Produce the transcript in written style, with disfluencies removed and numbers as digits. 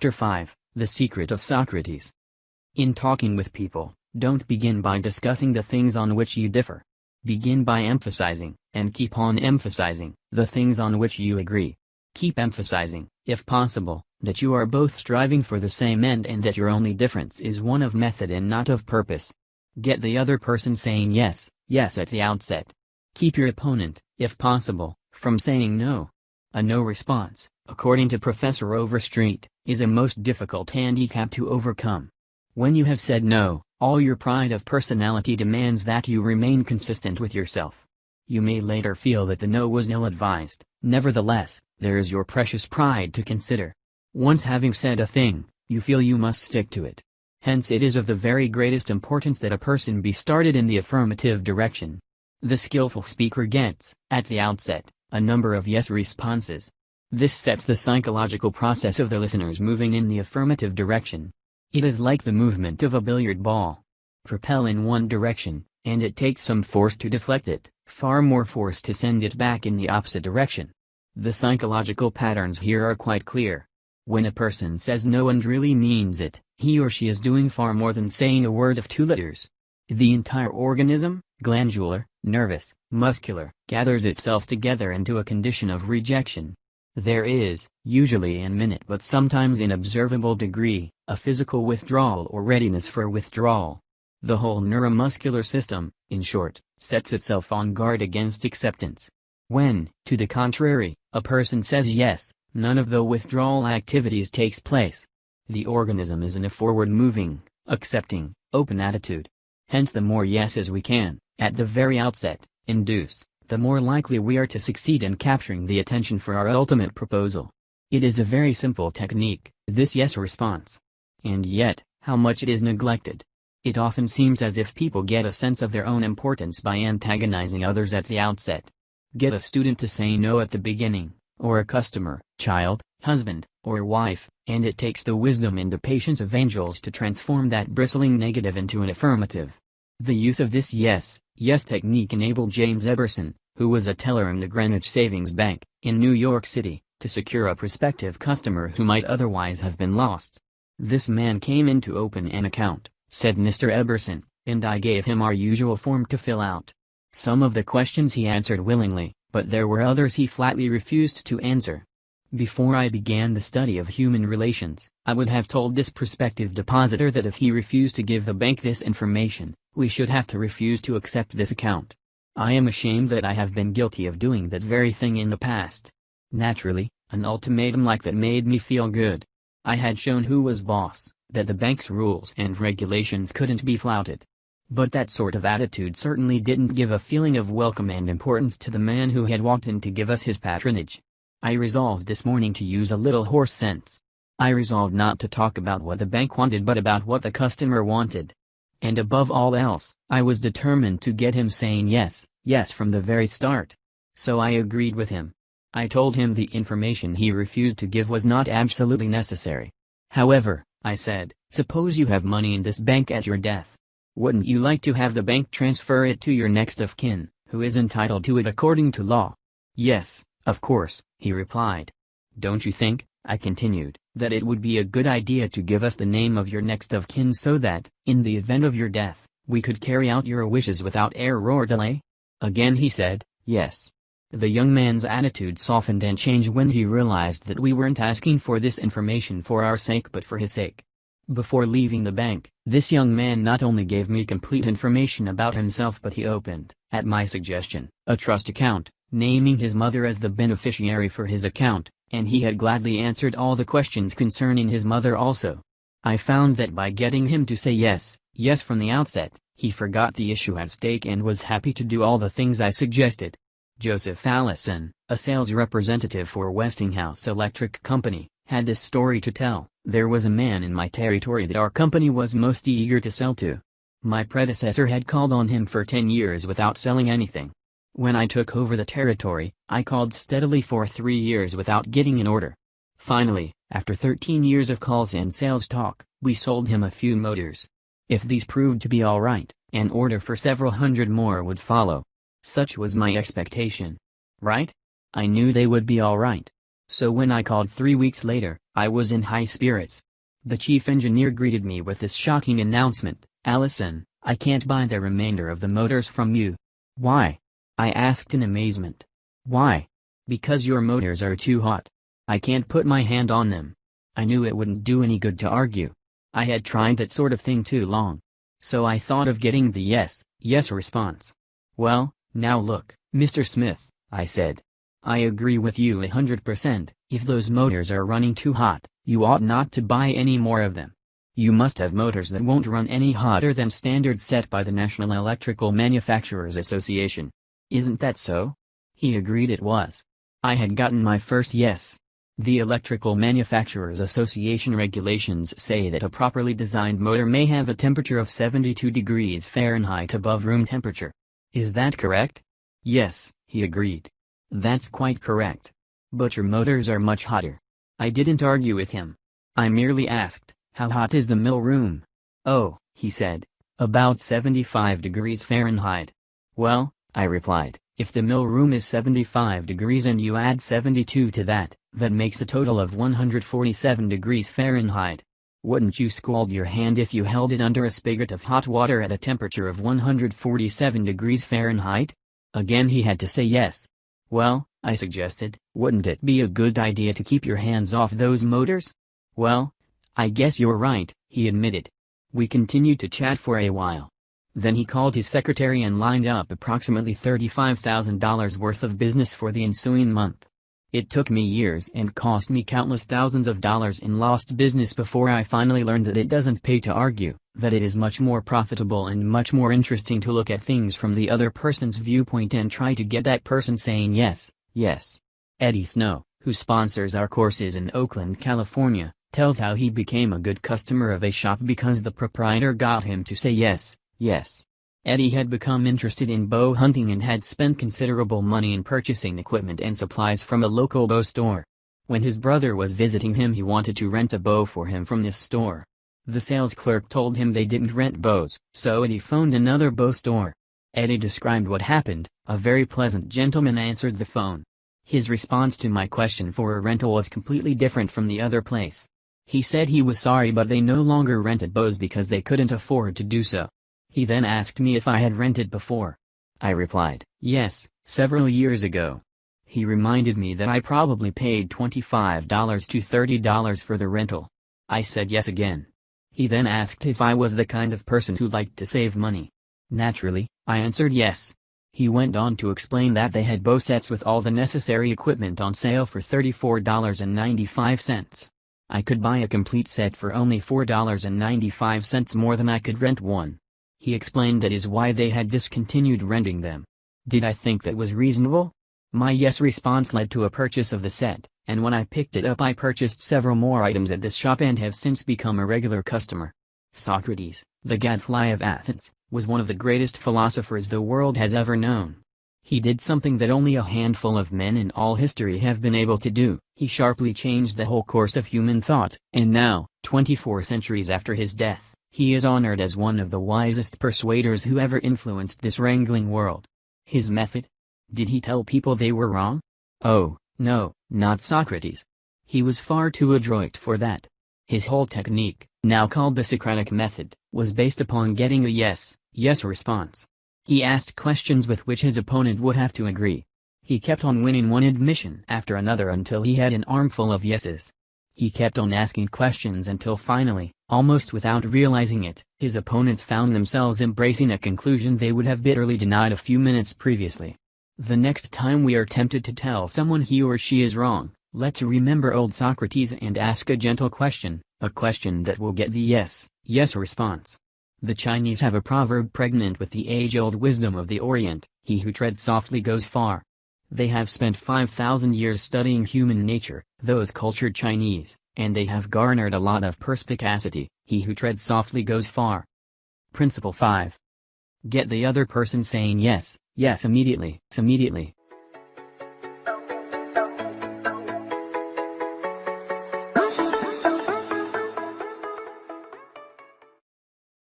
Chapter 5, The Secret of Socrates. In talking with people, don't begin by discussing the things on which you differ. Begin by emphasizing, and keep on emphasizing, the things on which you agree. Keep emphasizing, if possible, that you are both striving for the same end and that your only difference is one of method and not of purpose. Get the other person saying yes, yes at the outset. Keep your opponent, if possible, from saying no. A no response, according to Professor Overstreet, is a most difficult handicap to overcome. When you have said no, all your pride of personality demands that you remain consistent with yourself. You may later feel that the no was ill-advised, nevertheless, there is your precious pride to consider. Once having said a thing, you feel you must stick to it. Hence it is of the very greatest importance that a person be started in the affirmative direction. The skillful speaker gets, at the outset, a number of yes responses. This sets the psychological process of the listeners moving in the affirmative direction. It is like the movement of a billiard ball. Propel in one direction, and it takes some force to deflect it, far more force to send it back in the opposite direction. The psychological patterns here are quite clear. When a person says no and really means it, he or she is doing far more than saying a word of 2 letters. The entire organism, glandular, nervous, muscular, gathers itself together into a condition of rejection. There is, usually in minute but sometimes in observable degree, a physical withdrawal or readiness for withdrawal. The whole neuromuscular system, in short, sets itself on guard against acceptance. When, to the contrary, a person says yes, none of the withdrawal activities takes place. The organism is in a forward-moving, accepting, open attitude. Hence the more yeses we can, at the very outset, induce, the more likely we are to succeed in capturing the attention for our ultimate proposal. It is a very simple technique, this yes response. And yet, how much it is neglected. It often seems as if people get a sense of their own importance by antagonizing others at the outset. Get a student to say no at the beginning, or a customer, child, husband, or wife, and it takes the wisdom and the patience of angels to transform that bristling negative into an affirmative. The use of this yes technique enabled James Eberson, who was a teller in the Greenwich Savings Bank, in New York City, to secure a prospective customer who might otherwise have been lost. "This man came in to open an account," said Mr. Eberson, "and I gave him our usual form to fill out. Some of the questions he answered willingly, but there were others he flatly refused to answer. Before I began the study of human relations, I would have told this prospective depositor that if he refused to give the bank this information, we should have to refuse to accept this account. I am ashamed that I have been guilty of doing that very thing in the past. Naturally, an ultimatum like that made me feel good. I had shown who was boss, that the bank's rules and regulations couldn't be flouted. But that sort of attitude certainly didn't give a feeling of welcome and importance to the man who had walked in to give us his patronage. I resolved this morning to use a little horse sense. I resolved not to talk about what the bank wanted but about what the customer wanted. And above all else, I was determined to get him saying yes, yes from the very start. So I agreed with him. I told him the information he refused to give was not absolutely necessary. However, I said, suppose you have money in this bank at your death. Wouldn't you like to have the bank transfer it to your next of kin, who is entitled to it according to law? Yes, of course, he replied. Don't you think, I continued, that it would be a good idea to give us the name of your next of kin so that, in the event of your death, we could carry out your wishes without error or delay? Again he said, yes. The young man's attitude softened and changed when he realized that we weren't asking for this information for our sake but for his sake. Before leaving the bank, this young man not only gave me complete information about himself but he opened, at my suggestion, a trust account, naming his mother as the beneficiary for his account, and he had gladly answered all the questions concerning his mother also. I found that by getting him to say yes, yes from the outset, he forgot the issue at stake and was happy to do all the things I suggested. Joseph Allison, a sales representative for Westinghouse Electric Company, had this story to tell. There was a man in my territory that our company was most eager to sell to. My predecessor had called on him for 10 years without selling anything. When I took over the territory, I called steadily for 3 years without getting an order. Finally, after 13 years of calls and sales talk, we sold him a few motors. If these proved to be all right, an order for several hundred more would follow. Such was my expectation. Right? I knew they would be all right. So when I called 3 weeks later, I was in high spirits. The chief engineer greeted me with this shocking announcement: "Allison, I can't buy the remainder of the motors from you." "Why?" I asked in amazement. "Why?" "Because your motors are too hot. I can't put my hand on them." I knew it wouldn't do any good to argue. I had tried that sort of thing too long. So I thought of getting the yes response. "Well, now look, Mr. Smith," I said. "I agree with you 100%, if those motors are running too hot, you ought not to buy any more of them. You must have motors that won't run any hotter than standards set by the National Electrical Manufacturers Association. Isn't that so?" He agreed it was. I had gotten my first yes. The Electrical Manufacturers Association regulations say that a properly designed motor may have a temperature of 72 degrees Fahrenheit above room temperature. "Is that correct?" "Yes," he agreed. "That's quite correct. But your motors are much hotter." I didn't argue with him. I merely asked, "How hot is the mill room?" "Oh," he said, "about 75 degrees Fahrenheit." "Well," I replied, "if the mill room is 75 degrees and you add 72 to that makes a total of 147 degrees Fahrenheit. Wouldn't you scald your hand if you held it under a spigot of hot water at a temperature of 147 degrees Fahrenheit?" Again he had to say yes. "Well," I suggested, "wouldn't it be a good idea to keep your hands off those motors?" "Well, I guess you're right," he admitted. We continued to chat for a while. Then he called his secretary and lined up approximately $35,000 worth of business for the ensuing month. It took me years and cost me countless thousands of dollars in lost business before I finally learned that it doesn't pay to argue, that it is much more profitable and much more interesting to look at things from the other person's viewpoint and try to get that person saying yes, yes. Eddie Snow, who sponsors our courses in Oakland, California, tells how he became a good customer of a shop because the proprietor got him to say yes, yes. Eddie had become interested in bow hunting and had spent considerable money in purchasing equipment and supplies from a local bow store. When his brother was visiting him, he wanted to rent a bow for him from this store. The sales clerk told him they didn't rent bows, so Eddie phoned another bow store. Eddie described what happened. A very pleasant gentleman answered the phone. His response to my question for a rental was completely different from the other place. He said he was sorry, but they no longer rented bows because they couldn't afford to do so. He then asked me if I had rented before. I replied, yes, several years ago. He reminded me that I probably paid $25 to $30 for the rental. I said yes again. He then asked if I was the kind of person who liked to save money. Naturally, I answered yes. He went on to explain that they had bow sets with all the necessary equipment on sale for $34.95. I could buy a complete set for only $4.95 more than I could rent one. He explained that is why they had discontinued renting them. Did I think that was reasonable? My yes response led to a purchase of the set, and when I picked it up I purchased several more items at this shop and have since become a regular customer. Socrates, the gadfly of Athens, was one of the greatest philosophers the world has ever known. He did something that only a handful of men in all history have been able to do. He sharply changed the whole course of human thought, and now, 24 centuries after his death, he is honored as one of the wisest persuaders who ever influenced this wrangling world. His method? Did he tell people they were wrong? Oh, no, not Socrates. He was far too adroit for that. His whole technique, now called the Socratic method, was based upon getting a yes response. He asked questions with which his opponent would have to agree. He kept on winning one admission after another until he had an armful of yeses. He kept on asking questions until finally, almost without realizing it, his opponents found themselves embracing a conclusion they would have bitterly denied a few minutes previously. The next time we are tempted to tell someone he or she is wrong, let's remember old Socrates and ask a gentle question, a question that will get the yes response. The Chinese have a proverb pregnant with the age-old wisdom of the Orient, he who treads softly goes far. They have spent 5,000 years studying human nature, those cultured Chinese, and they have garnered a lot of perspicacity. He who treads softly goes far. Principle 5. Get the other person saying yes immediately.